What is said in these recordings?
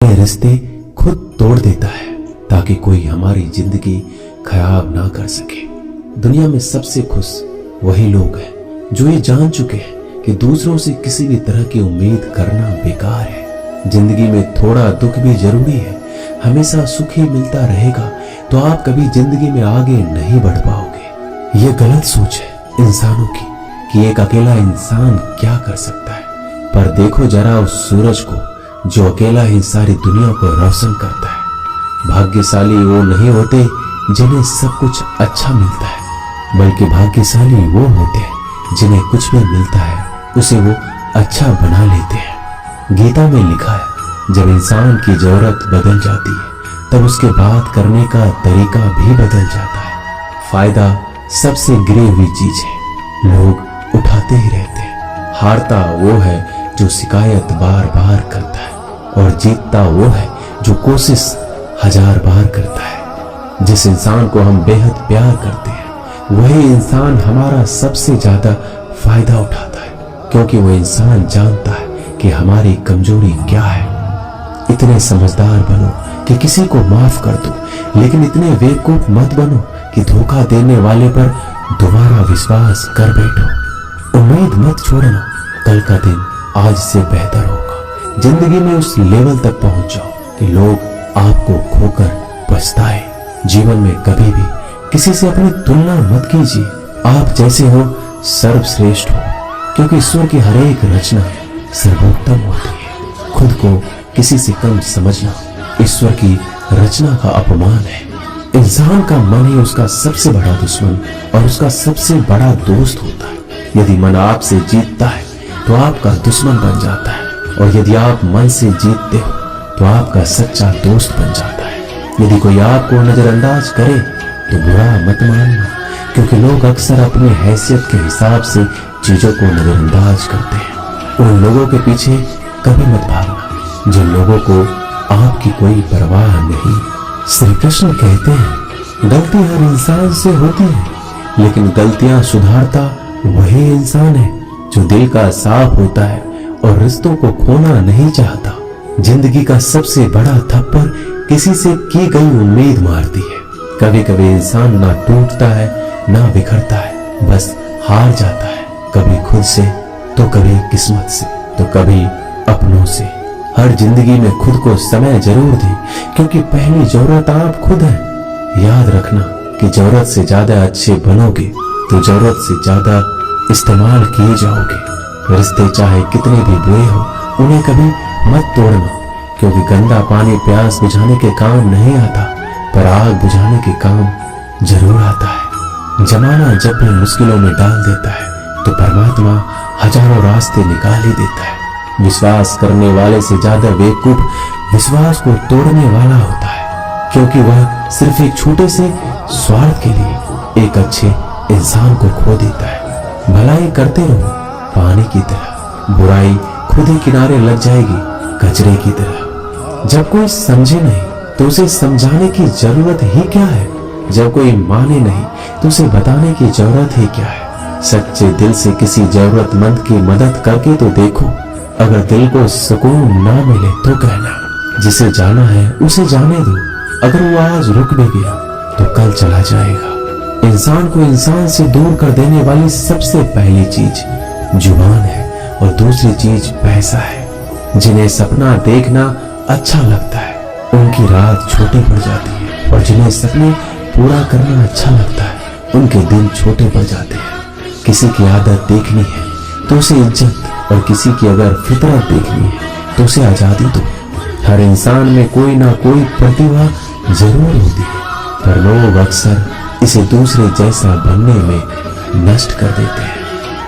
अपने रिश्ते खुद तोड़ देता है ताकि कोई हमारी जिंदगी खराब ना कर सके। दुनिया में सबसे खुश वही लोग हैं जो ये जान चुके हैं कि दूसरों से किसी भी तरह की उम्मीद करना बेकार है। जिंदगी में थोड़ा दुख भी जरूरी है। हमेशा सुख ही मिलता रहेगा तो आप कभी जिंदगी में आगे नहीं बढ़ पाओगे। ये गलत सोच है इंसानों की कि एक अकेला इंसान क्या कर सकता है। पर देखो जरा उस सूरज को जो अकेला ही सारी दुनिया को रोशन करता है। भाग्यशाली वो नहीं होते जिन्हें सब कुछ अच्छा मिलता है, बल्कि भाग्यशाली वो होते हैं जिन्हें कुछ भी मिलता है उसे वो अच्छा बना लेते हैं। गीता में लिखा है, जब इंसान की जरूरत बदल जाती है तब उसके बात करने का तरीका भी बदल जाता है। फायदा सबसे गिरी हुई चीज है, लोग उठाते ही रहते हैं। हारता वो है जो शिकायत बार बार करता है और जीतता वो है जो कोशिश 1000 बार करता है। जिस इंसान को हम बेहद प्यार करते हैं वही इंसान हमारा सबसे ज्यादा फायदा उठाता है, क्योंकि वो इंसान जानता है कि हमारी कमजोरी क्या है। इतने समझदार बनो कि किसी को माफ कर दो, लेकिन इतने बेवकूफ मत बनो कि धोखा देने वाले पर दोबारा विश्वास कर बैठो। उम्मीद मत छोड़ना, कल का दिन आज से बेहतर होगा। जिंदगी में उस लेवल तक पहुंच जाओ कि लोग आपको खोकर पछताए। जीवन में कभी भी किसी से अपनी तुलना मत कीजिए। आप जैसे हो सर्वश्रेष्ठ हो, क्योंकि ईश्वर की हर एक रचना सर्वोत्तम होती है। खुद को किसी से कम समझना ईश्वर की रचना का अपमान है। इंसान का मन ही उसका सबसे बड़ा दुश्मन और उसका सबसे बड़ा दोस्त होता है। यदि मन आपसे जीतता है तो आपका दुश्मन बन जाता है, और यदि आप मन से जीतते हो तो आपका सच्चा दोस्त बन जाता है। यदि कोई आपको नजरअंदाज करे तो बुरा मत मानना, क्योंकि लोग अक्सर अपनी हैसियत के हिसाब से चीजों को नजरअंदाज करते हैं। उन लोगों के पीछे कभी मत भागना जिन लोगों को आपकी कोई परवाह नहीं। श्री कृष्ण कहते हैं, गलती हर इंसान से होती है, लेकिन गलतियां सुधारता वही इंसान है जो दिल का साफ होता है और रिश्तों को खोना नहीं चाहता। जिंदगी का सबसे बड़ा थप्पड़ किसी से की गई उम्मीद मारती है। कभी कभी इंसान ना टूटता है ना बिखरता है, बस हार जाता है। कभी खुद से तो कभी किस्मत से तो कभी अपनों से। हर जिंदगी में खुद को समय जरूर दें, क्योंकि पहली जरूरत आप खुद हैं। याद रखना कि जरूरत से ज्यादा अच्छे बनोगे तो जरूरत से ज्यादा इस्तेमाल किए जाओगे। रिश्ते चाहे कितने भी बुरे हो उन्हें कभी मत तोड़ना, क्योंकि गंदा पानी प्यास बुझाने के काम नहीं आता, पर आग बुझाने के काम जरूर आता है। जमाना जब भी मुश्किलों में डाल देता है तो परमात्मा हजारों रास्ते निकाल ही देता है। विश्वास करने वाले से ज्यादा बेवकूफ विश्वास को तोड़ने वाला होता है, क्योंकि वह सिर्फ एक छोटे से स्वार्थ के लिए एक अच्छे इंसान को खो देता है। भलाई करते रहो पानी की तरह, बुराई खुद ही किनारे लग जाएगी कचरे की तरह। जब कोई समझे नहीं तो उसे समझाने की जरूरत ही क्या है। जब कोई माने नहीं तो उसे बताने की जरूरत ही क्या है। सच्चे दिल से किसी जरूरतमंद की मदद करके तो देखो। अगर दिल को सुकून ना मिले तो कहना, जिसे जाना है उसे जाने दो। अगर वो आज रुक भी गया तो कल चला जाएगा। इंसान को इंसान से दूर कर देने वाली सबसे पहली चीज जुबान है और दूसरी चीज पैसा है। जिन्हें सपना देखना अच्छा लगता है उनकी रात छोटी पड़ जाती है, और जिन्हें सपने पूरा करना अच्छा लगता है उनके दिन छोटे पड़ जाते हैं। किसी की आदत देखनी है तो उसे इज्जत, और किसी की अगर फितरत देखनी है तो उसे आजादी दो। हर इंसान में कोई ना कोई प्रतिभा जरूर होती है, पर लोग अक्सर इसे दूसरे जैसा बनने में नष्ट कर देते हैं।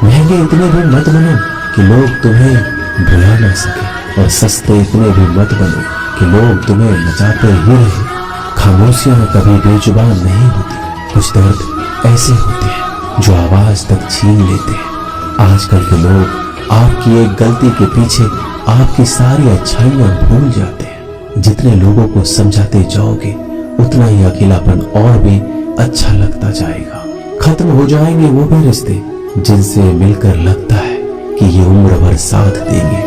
महंगे इतने भी मत बनो कि लोग तुम्हें भुला ना सके, और सस्ते इतने भी मत बनो कि लोग तुम्हें नचाते ही रहे। खामोशियां कभी बेजुबान नहीं होती। कुछ दर्द ऐसे होते हैं जो आवाज तक छीन लेते हैं। आजकल के लोग आपकी एक गलती के पीछे आपकी सारी अच्छाइयां भूल जाते हैं। जितने लोगों को समझाते जाओगे उतना ही अकेलापन और भी अच्छा लगता जाएगा। खत्म हो जाएंगे वो भी रिश्ते जिनसे मिलकर लगता है कि ये उम्र भर साथ देंगे।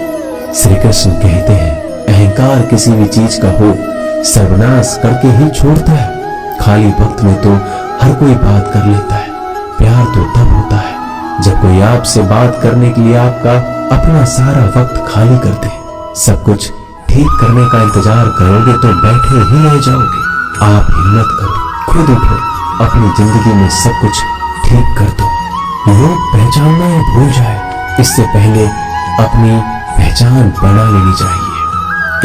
श्री कृष्ण कहते हैं, अहंकार अहंकार किसी भी चीज का हो, सर्वनाश करके ही छोड़ता है। खाली वक्त में तो हर कोई बात कर लेता है। प्यार तो तब होता है जब कोई आपसे बात करने के लिए आपका अपना सारा वक्त खाली कर दे। सब कुछ ठीक करने का इंतजार करोगे तो बैठे ही रह जाओगे। आप हिम्मत करो, खुद उठो, अपनी जिंदगी में सब कुछ ठीक कर दो। लोग पहचानना ही भूल जाए, इससे पहले अपनी पहचान बना लेनी चाहिए।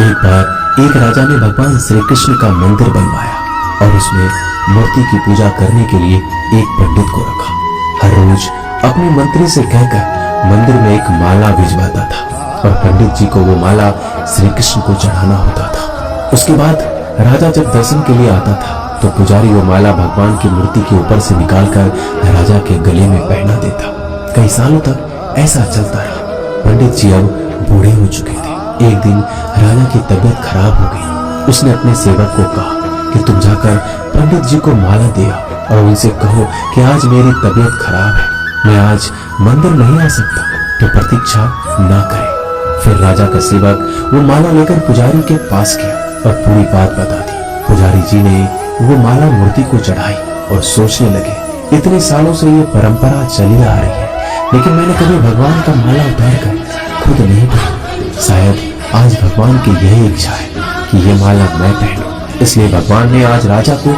एक बार एक राजा ने भगवान श्री कृष्ण का मंदिर बनवाया और उसमें मूर्ति की पूजा करने के लिए एक पंडित को रखा। हर रोज अपने मंत्री से कहकर मंदिर में एक माला भिजवाता था और पंडित जी को वो माला श्री कृष्ण को चढ़ाना होता था। उसके बाद राजा जब दर्शन के लिए आता था तो पुजारी वो माला भगवान की मूर्ति के ऊपर से निकालकर राजा के गले में पहना देता। कई सालों तक ऐसा चलता रहा। पंडित जी अब बूढ़े हो चुके थे। एक दिन राजा की तबीयत खराब हो गई। उसने अपने सेवक को कहा कि तुम जाकर पंडित जी को माला दे आओ और उनसे कहो कि आज मेरी तबीयत खराब है, मैं आज मंदिर नहीं आ सकता, तो प्रतीक्षा ना करे। फिर राजा का सेवक वो माला लेकर पुजारी के पास गया और पूरी बात बता दी। पुजारी जी ने वो माला मूर्ति को चढ़ाई और सोचने लगे, इतने सालों से ये परंपरा चली आ रही है, लेकिन मैंने कभी भगवान का माला उतारकर खुद नहीं पहना। शायद आज भगवान की यही इच्छा है कि ये माला मैं पहनूं, इसलिए भगवान ने आज राजा को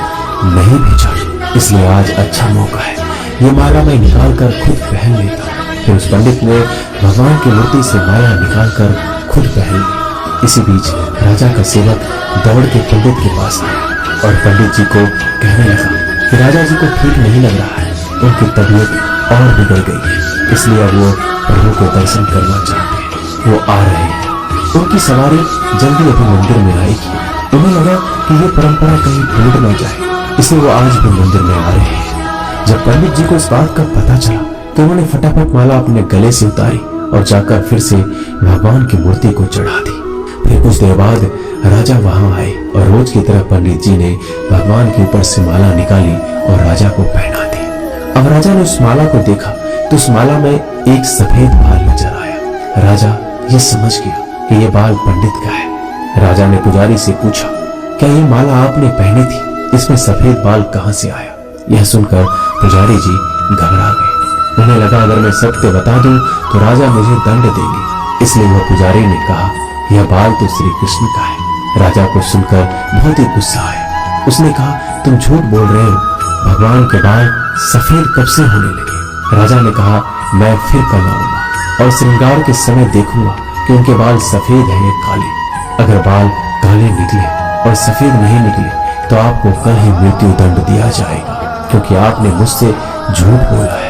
नहीं भेजा। इसलिए आज अच्छा मौका है, ये माला मैं निकाल कर खुद पहन लेता हूं। फिर उस पंडित ने भगवान की मूर्ति से माला निकाल कर खुद पहन ली। इसी बीच राजा का सेवक दौड़ के पंडित के पास आया और पंडित जी को कहने लगा कि राजा जी को ठीक नहीं लग रहा है, उनकी तबीयत और बिगड़ गई है, इसलिए अब वो प्रभु को दर्शन करना चाहते हैं। वो आ रहे हैं, उनकी सवारी जल्दी अभी मंदिर में आएगी। उन्हें लगा कि ये परंपरा कहीं टूट न जाए, इसलिए वो आज भी मंदिर में आ रहे हैं। जब पंडित जी को इस बात का पता चला तो उन्होंने फटाफट माला अपने गले से उतारी और जाकर फिर से भगवान की मूर्ति को चढ़ा दी। फिर कुछ देर बाद राजा वहां आए और रोज की तरह पंडित जी ने भगवान के ऊपर से माला निकाली और राजा को पहना दी। अब राजा ने उस माला को देखा तो उस माला में एक सफेद बाल नजर आया। राजा ये समझ गया कि ये बाल पंडित का है। राजा ने पुजारी से पूछा, क्या ये माला आपने पहनी थी? इसमें सफेद बाल कहां से आया? यह सुनकर पुजारी जी घबरा गए। उन्हें लगा अगर मैं सत्य बता दूं तो राजा मुझे दंड देंगे, इसलिए वह पुजारी ने कहा यह बाल तो श्री कृष्ण का है। राजा को सुनकर बहुत ही गुस्सा आया। उसने कहा तुम झूठ बोल रहे हो, भगवान के बाल सफेद कब से होने लगे? राजा ने कहा मैं फिर कल आऊंगा और श्रृंगार के समय देखूंगा कि उनके बाल सफेद हैं या काले। अगर बाल काले निकले और सफेद नहीं निकले तो आपको कल ही मृत्यु दंड दिया जाएगा, क्योंकि आपने मुझसे झूठ बोला है।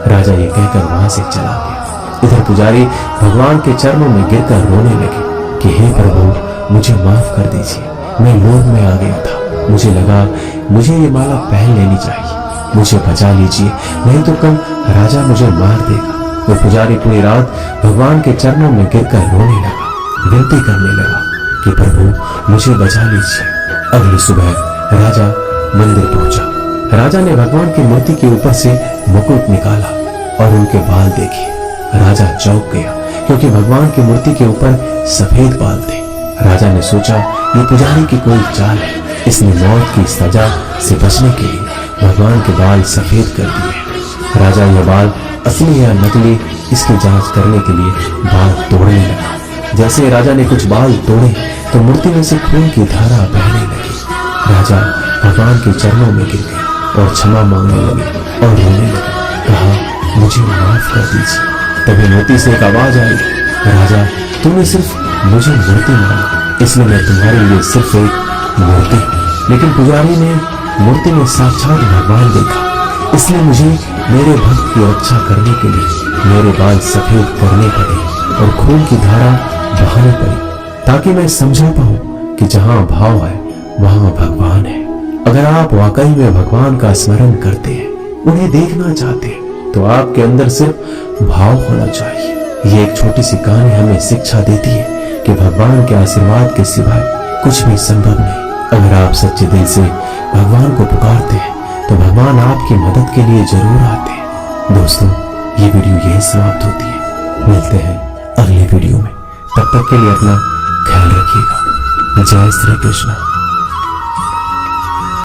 राजा ये कहकर वहां से चला गया। इधर पुजारी भगवान के चरणों में गिरकर रोने लगे कि हे प्रभु मुझे माफ कर दीजिए, मैं लोभ में आ गया था, मुझे लगा मुझे ये माला पहन लेनी चाहिए, मुझे बचा लीजिए, नहीं तो कल राजा मुझे मार देगा। वो पुजारी पूरी रात भगवान के चरणों में गिरकर रोने लगा, विनती करने लगा कि प्रभु मुझे बचा लीजिए। अगली सुबह राजा मंदिर पहुंचा। राजा ने भगवान की मूर्ति के ऊपर से मुकुट निकाला और उनके बाल देखे। राजा चौंक गया क्योंकि भगवान की मूर्ति के ऊपर सफेद बाल थे। राजा ने सोचा ये पुजारी की कोई चाल है, इसने मौत की सजा से बचने के लिए भगवान के बाल सफेद कर दिए। राजा ये बाल असली या नकली इसकी जांच करने के लिए बाल तोड़ने लगा। जैसे राजा ने कुछ बाल तोड़े तो मूर्ति में से खून की धारा बहने लगी। राजा भगवान के चरणों में गिर गए और क्षमा मांगने लगे और रोने लगे, कहा मुझे माफ कर दीजिए। तभी मूर्ति से एक आवाज आई, राजा तुमने सिर्फ मुझे मूर्ति मांगा, इसलिए मैं तुम्हारे लिए सिर्फ एक मूर्ति हूं। लेकिन पुजारी ने मूर्ति में साक्षात भगवान देखा, इसलिए मुझे मेरे भक्त की रक्षा करने के लिए मेरे बाल सफेद करने पड़े और खून की धारा बहानी पड़ी, ताकि मैं समझा पाऊं कि जहां भाव है वहां भगवान है। अगर आप वाकई में भगवान का स्मरण करते हैं, उन्हें देखना चाहते हैं, तो आपके अंदर सिर्फ भाव होना चाहिए। ये एक छोटी सी कहानी हमें शिक्षा देती है कि भगवान के आशीर्वाद के सिवाय कुछ भी संभव नहीं। अगर आप सच्चे दिल से भगवान को पुकारते हैं तो भगवान आपकी मदद के लिए जरूर आते हैं। दोस्तों, ये वीडियो यही समाप्त होती है। मिलते हैं अगले वीडियो में, तब तक के लिए अपना ख्याल रखिएगा। जय श्री कृष्ण।